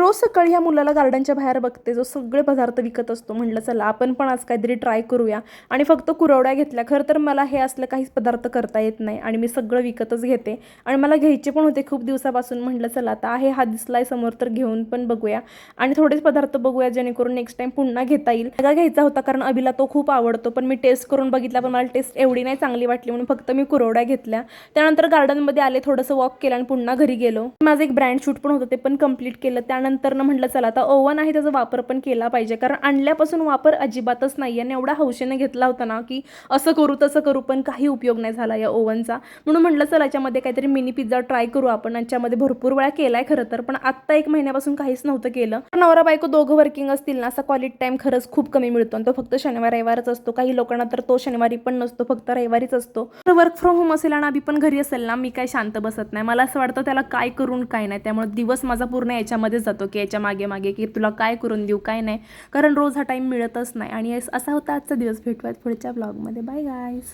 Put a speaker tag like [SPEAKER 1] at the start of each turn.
[SPEAKER 1] रोज सकाळी ह्या मुलाला गार्डनच्या बाहेर बघते, जो सगळे पदार्थ विकत असतो. म्हटलं चला आपण पण आज काहीतरी ट्राय करूया आणि फक्त कुरवड्या घेतल्या. खरं तर मला हे असलं काहीच पदार्थ करता येत नाही आणि मी सगळं विकतच घेते आणि मला घ्यायचे पण होते खूप दिवसापासून. म्हटलं चला आता आहे हा दिसलाय समोर तर घेऊन पण बघूया आणि थोडेच पदार्थ बघूया जेणेकरून नेक्स्ट टाइम पुन्हा घेता येईल. सगळा घ्यायचा होता कारण अभिला तो खूप आवडतो, पण मी टेस्ट करून बघितला पण मला टेस्ट एवढी नाही चांगली वाटली म्हणून फक्त मी कुरवड्या घेतल्या. त्यानंतर गार्डनमध्ये आले, थोडंसं वॉक केलं आणि पुन्हा घरी गेलो. माझं एक ब्रँड शूट पण होतं, ते पण कंप्लीट केलं. त्यानंतर म्हटलं चला आता ओव्हन आहे त्याचा वापर पण केला पाहिजे, कारण आणल्यापासून वापर अजिबातच नाही आणि एवढा हौशेने घेतला होता ना की असं करू तसं करू पण काही उपयोग नाही झाला या ओव्हनचा. म्हणून म्हटलं चला याच्यामध्ये काहीतरी मिनी पिझ्झा ट्राय करू आपण. याच्यामध्ये भरपूर वेळा केलाय खरं तर, पण आत्ता 1 महिन्यापासून काहीच नव्हतं केलं. नवरा बायको दोघं वर्किंग असतील ना, असा क्वालिटी टाइम खरंच खूप कमी मिळतो आणि तो फक्त शनिवार रविवारच असतो. काही लोकांना तर तो शनिवारी पण नसतो, फक्त रविवारीच असतो. तर वर्क फ्रॉम होम असेल आणि अभि पण घरी असेल ना, मी काय शांत बसत नाही. मला असं वाटतं त्याला काय करून काय नाही, त्यामुळे दिवस माझा पूर्ण याच्यामध्ये जातो की याच्या मागे मागे की तुला काय करून देऊ काय नाही, कारण रोज हा टाइम मिळतच नाही. आणि असा होता आजचा दिवस. भेटूयात पुढच्या ब्लॉगमध्ये. Bye guys.